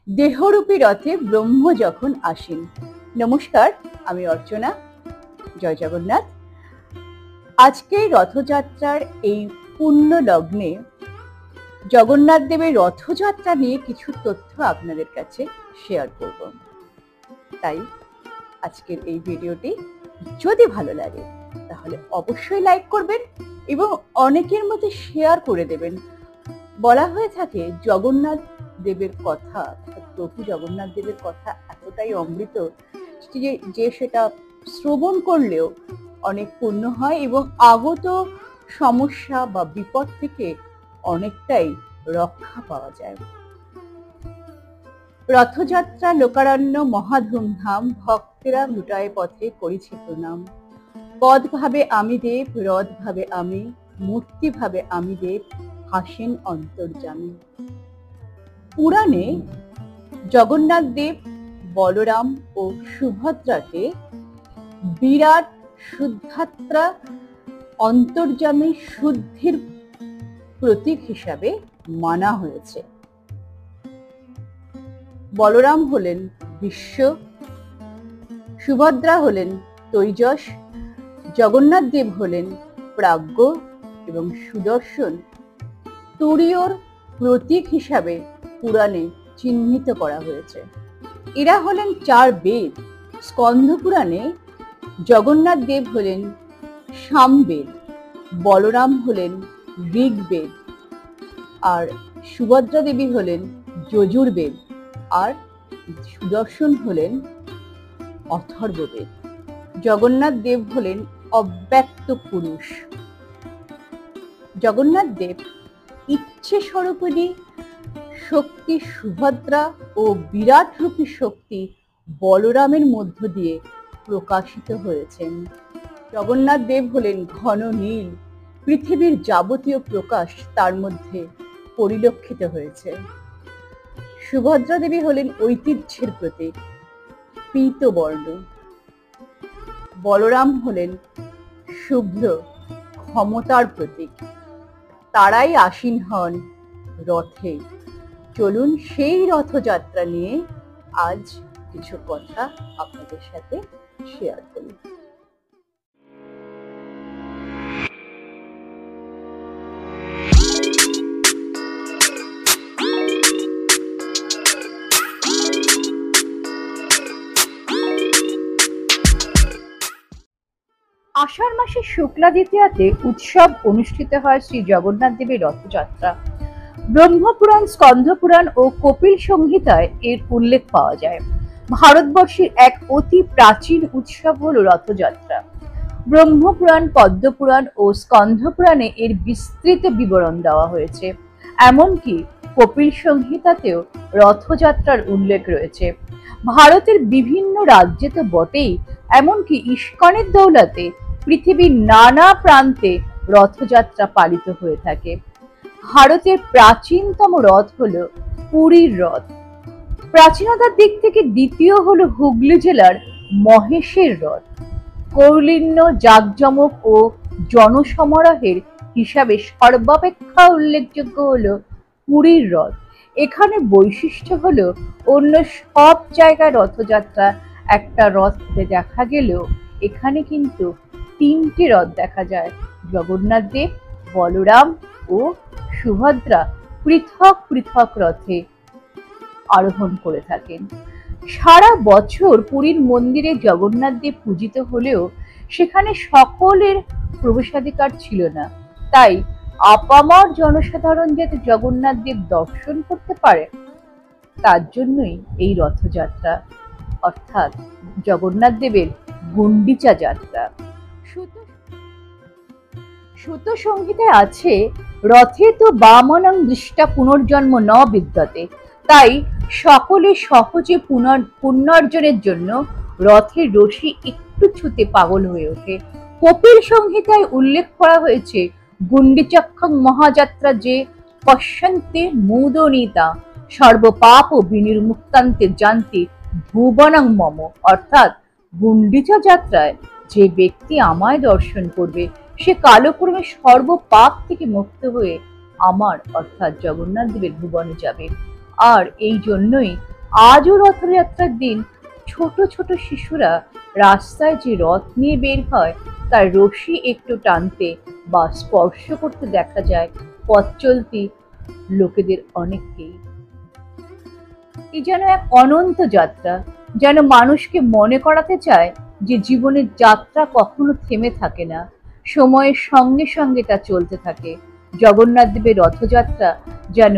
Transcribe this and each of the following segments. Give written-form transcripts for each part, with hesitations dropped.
দেহরূপী রথে ব্রহ্ম যখন আসেন। নমস্কার, আমি অর্চনা। জয় জগন্নাথ। আজকে রথযাত্রার এই পুণ্য লগ্নে জগন্নাথ দেবের রথযাত্রা নিয়ে কিছু তথ্য আপনাদের কাছে শেয়ার করব। তাই আজকের এই ভিডিওটি যদি ভালো লাগে তাহলে অবশ্যই লাইক করবেন এবং অনেকের মধ্যে শেয়ার করে দেবেন। বলা হয়ে থাকে জগন্নাথ দেবের কথা, প্রভু জগন্নাথ দেবের কথা এতটাই অমৃত যে সেটা শ্রবণ করলেও অনেক পুণ্য হয় এবং আগত সমস্যা বা বিপদ থেকে অনেকটাই রক্ষা পাওয়া যায়। রথযাত্রা লোকারণ্য মহাধুমধাম, ভক্তেরা লুটায় পথে করিছে প্রণাম। পদ ভাবে আমি দেব, রথ ভাবে আমি, মূর্তি ভাবে আমি দেব, হাসেন অন্তর্যামী। পুরাণে জগন্নাথ দেব বলরাম ও সুভদ্রাকে বিরাট শুদ্ধাত্রা অন্তর্যামী শুদ্ধির প্রতীক হিসাবে মানা হয়েছে। বলরাম হলেন বিশ্ব, সুভদ্রা হলেন তৈজস, জগন্নাথ দেব হলেন প্রাজ্ঞ এবং সুদর্শন তুরীয়র প্রতীক হিসাবে পুরাণে চিহ্নিত করা হয়েছে। এরা হলেন চার বেদ। স্কন্ধ পুরাণে জগন্নাথ দেব হলেন সামবেদ, বলরাম হলেন ঋগ্বেদ, আর সুভদ্রা দেবী হলেন যজুর্বেদ, আর সুদর্শন হলেন অথর্ববেদ। জগন্নাথ দেব হলেন অব্যক্ত পুরুষ। জগন্নাথ দেব ইচ্ছে স্বরূপিণী শক্তি সুভদ্রা ও বিরাট রূপী শক্তি বলরামের মধ্য দিয়ে প্রকাশিত হয়েছেন। জগন্নাথ দেব হলেন ঘন নীল, পৃথিবীর যাবতীয় প্রকাশ তার মধ্যে পরিলক্ষিত হয়েছে। সুভদ্রা দেবী হলেন ঐতিহ্যের প্রতীক, পীতবর্ণ। বলরাম হলেন শুভ্র, ক্ষমতার প্রতীক। তারাই আসীন হন রথে। চলুন সেই রথযাত্রা নিয়ে আজ কিছু কথা আপনাদের সাথে শেয়ার করি। আষাঢ় মাসের শুক্লা দ্বিতীয়াতে উৎসব অনুষ্ঠিত হয় শ্রী জগন্নাথ দেবের রথযাত্রা। ব্রহ্মপুরাণ, স্কন্ধ পুরাণ ও কপিল সংহিতায় এর উল্লেখ পাওয়া যায়। ভারতবর্ষের এক অতি প্রাচীন উৎসব হল রথযাত্রা। ব্রহ্মপুরাণ, পদ্মপুরাণ ও স্কন্ধ পুরাণে এর বিস্তৃত বিবরণ দেওয়া হয়েছে। এমনকি কপিল সংহিতাতেও রথযাত্রার উল্লেখ রয়েছে। ভারতের বিভিন্ন রাজ্যে তো বটেই, এমনকি ইস্কনের দৌলতে পৃথিবীর নানা প্রান্তে রথযাত্রা পালিত হয়ে থাকে। ভারতের প্রাচীনতম রথ হলো পুরীর রথ। প্রাচীনতার দিক থেকে দ্বিতীয় হলো হুগলি জেলার মহেশের রথ। কৌলিন্য, জাঁকজমক ও জনসমারোহের হিসাবে সর্বাপেক্ষা উল্লেখযোগ্য হলো পুরীর রথ। এখানে বৈশিষ্ট্য হলো অন্য সব জায়গায় রথযাত্রা একটা রথ দেখা গেলেও এখানে কিন্তু তিনটি রথ দেখা যায়। জগন্নাথ দেব, বলরাম ও সুভদ্রা পৃথক পৃথক রথে আরোহণ করে থাকেন। সারা বছর পুরীর মন্দিরে জগন্নাথ দেব পূজিত হলেও সেখানে সকলের প্রবেশাধিকার ছিল না। তাই আপামর জনসাধারণ যাতে জগন্নাথ দেব দর্শন করতে পারে তার জন্যই এই রথযাত্রা, অর্থাৎ জগন্নাথ দেবের গুন্ডিচা যাত্রা। সুত সংহিতায় আছে, রথে তো বামনং দৃষ্টা পুনর্জন্ম ন বিদ্যতে। তাই সকলে সহজে পুনর্জনের জন্য রথের রশি একটু ছুতে পাগল হয়ে ওঠে। কপিল সংহিতায় উল্লেখ করা হয়েছে, গুন্ডিচক্ষং মহাযাত্রা যে পশ্যন্তে মুদনীতা সর্বপাপ বিনির্মুক্তান্তে জানতে ভুবনং মম। অর্থাৎ গুন্ডিচা যাত্রায় যে ব্যক্তি আমায় দর্শন করবে সে কালক্রমে সর্বপাপ থেকে মুক্ত হয়ে আমার অর্থাৎ জগন্নাথ দেবের ভুবনে যাবে। আর এই জন্যই আজও রথযাত্রার দিন ছোট ছোট শিশুরা রাস্তায় যে রথ নিয়ে বের হয় তার রশি একটু টানতে বা স্পর্শ করতে দেখা যায় পথ চলতি লোকেদের অনেককেই। এই যেন এক অনন্ত যাত্রা, যেন মানুষকে মনে করাতে চায় যে জীবনের যাত্রা কখনো থেমে থাকে না, সময়ের সঙ্গে সঙ্গে তা চলতে থাকে। জগন্নাথ দেবের রথযাত্রা যেন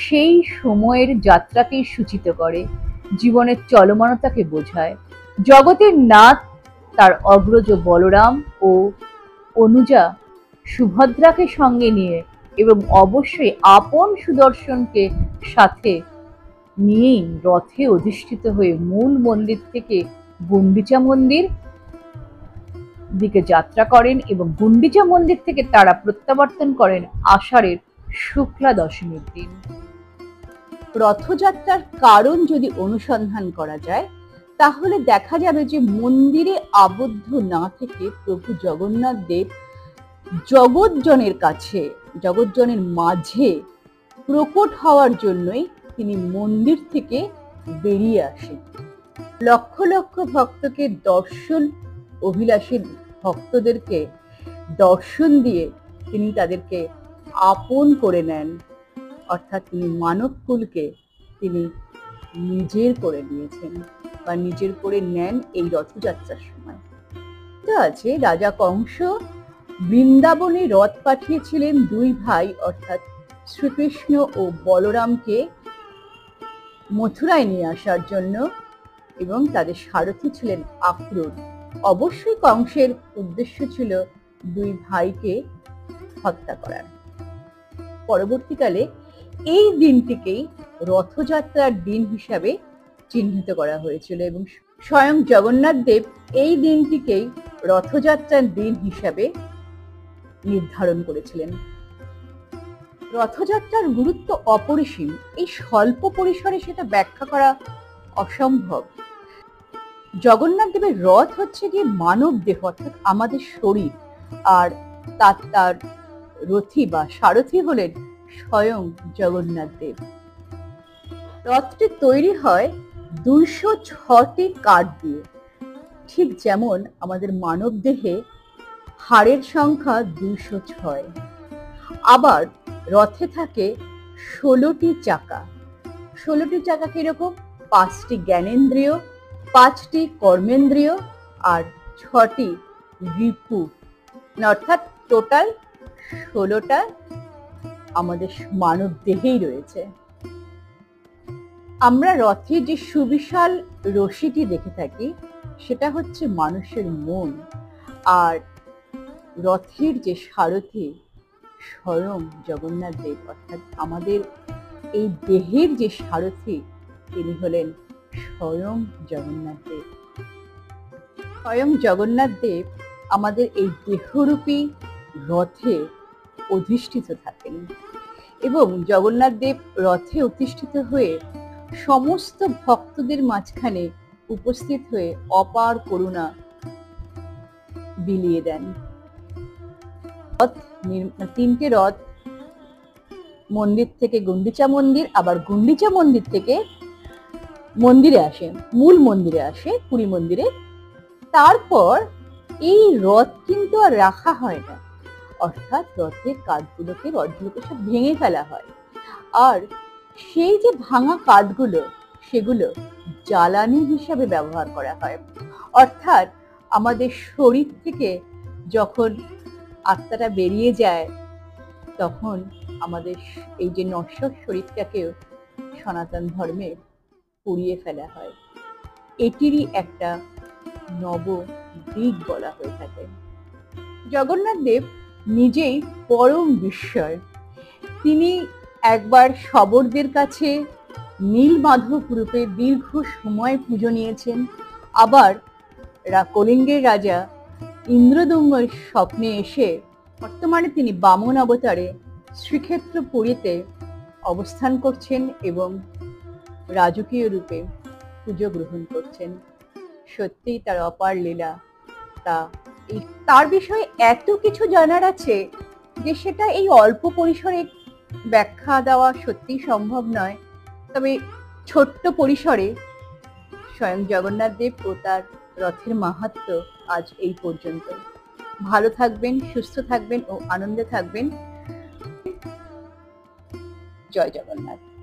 সেই সময়ের যাত্রাকেই সূচিত করে, জীবনের চলমানতাকে বোঝায়। জগতের নাথ তার অগ্রজ বলরাম ও অনুজা সুভদ্রাকে সঙ্গে নিয়ে এবং অবশ্যই আপন সুদর্শনকে সাথে নিয়েই রথে অধিষ্ঠিত হয়ে মূল মন্দির থেকে গুন্ডিচা মন্দির দিকে যাত্রা করেন এবং গুন্ডিচা মন্দির থেকে তারা প্রত্যাবর্তন করেন আষাঢ়ের শুক্লা দশমীর দিন। রথযাত্রার কারণ যদি অনুসন্ধান করা যায় তাহলে দেখা যাবে যে মন্দিরে আবদ্ধ না থেকে প্রভু জগন্নাথ দেব জগৎজনের কাছে, জগৎজনের মাঝে প্রকট হওয়ার জন্যই তিনি মন্দির থেকে বেরিয়ে আসেন। লক্ষ লক্ষ ভক্তকে দর্শন অভিলাষী ভক্তদেরকে দর্শন দিয়ে তিনি তাদেরকে আপন করে নেন, অর্থাৎ তিনি মানবকুলকে তিনি নিজের করে নিয়েছেন বা নিজের করে নেন এই রথযাত্রার সময়। আছে রাজা কংস বৃন্দাবনে রথ পাঠিয়েছিলেন দুই ভাই অর্থাৎ শ্রীকৃষ্ণ ও বলরামকে মথুরায় নিয়ে আসার জন্য, এবং তাদের সারথি ছিলেন আক্রূর। অবশ্যই কংসের উদ্দেশ্য ছিল দুই ভাইকে হত্যা করার। পরবর্তীকালে এই দিনটিকেই রথযাত্রার দিন হিসাবে চিহ্নিত করা হয়েছিল এবং স্বয়ং জগন্নাথ দেব এই দিনটিকেই রথযাত্রার দিন হিসাবে নির্ধারণ করেছিলেন। রথযাত্রার গুরুত্ব অপরিসীম, এই স্বল্প পরিসরে সেটা ব্যাখ্যা করা অসম্ভব। জগন্নাথ দেবের রথ হচ্ছে গিয়ে মানব দেহ অর্থাৎ আমাদের শরীর, আর তার রথী বা সারথী হলেন স্বয়ং জগন্নাথ দেব। রথটি তৈরি হয় 206টি কাঠ দিয়ে, ঠিক যেমন আমাদের মানব দেহে হাড়ের সংখ্যা 206। আবার রথে থাকে 16টি চাকা। 16টি চাকা কিরকম? 5টি জ্ঞানেন্দ্রিয়, 5টি কর্মেন্দ্রিয় আর 6টি রিপু, অর্থাৎ টোটাল 16টা আমাদের মানব দেহেই রয়েছে। আমরা রথে যে সুবিশাল রশিটি দেখে থাকি সেটা হচ্ছে মানুষের মন, আর রথের যে সারথি স্বয়ং জগন্নাথ দেব অর্থাৎ আমাদের এই দেহের যে সারথি তিনি হলেন স্বয়ং জগন্নাথ দেব। স্বয়ং জগন্নাথ দেব আমাদের এই দেহরূপী রথে অধিষ্ঠিত থাকেন এবং জগন্নাথ দেব রথে অধিষ্ঠিত হয়ে সমস্ত ভক্তদের মাঝখানে উপস্থিত হয়ে অপার করুণা বিলিয়ে দেন। তিনটে রথ মন্দির থেকে গুন্ডিচা মন্দির, আবার গুন্ডিচা মন্দির থেকে মন্দিরে আসে, মূল মন্দিরে আসে পুরী মন্দিরে। তারপর এই রথ কিন্তু আর রাখা হয় না, অর্থাৎ রথের কাঠগুলোকে রথগুলোকে সব ভেঙে ফেলা হয়, আর সেই যে ভাঙা কাঠগুলো সেগুলো জ্বালানি হিসাবে ব্যবহার করা হয়। অর্থাৎ আমাদের শরীর থেকে যখন আত্মাটা বেরিয়ে যায় তখন আমাদের এই যে নশ্বর শরীরটাকেও সনাতন ধর্মে পুড়িয়ে ফেলা হয়। এটিরই একটা নব দিক বলা হয়ে থাকে। জগন্নাথ দেব নিজেই পরম বিস্ময়। তিনি একবার শবরদের কাছে নীলমাধব রূপে দীর্ঘ সময় পুজো নিয়েছেন, আবার কলিঙ্গের রাজা ইন্দ্রদম্নের স্বপ্নে এসে বর্তমানে তিনি বামন অবতারে শ্রীক্ষেত্র পুরীতে অবস্থান করছেন এবং রাজকীয় রূপে পুজো গ্রহণ করছেন। সত্যিই তার অপার লীলা। তার বিষয়ে এত কিছু জানার আছে যে সেটা এই অল্প পরিসরে ব্যাখ্যা দেওয়া সত্যিই সম্ভব নয়। তবে ছোট্ট পরিসরে স্বয়ং জগন্নাথ দেব ও তার রথের মাহাত্ম্য আজ এই পর্যন্ত। ভালো থাকবেন, সুস্থ থাকবেন ও আনন্দে থাকবেন। জয় জগন্নাথ।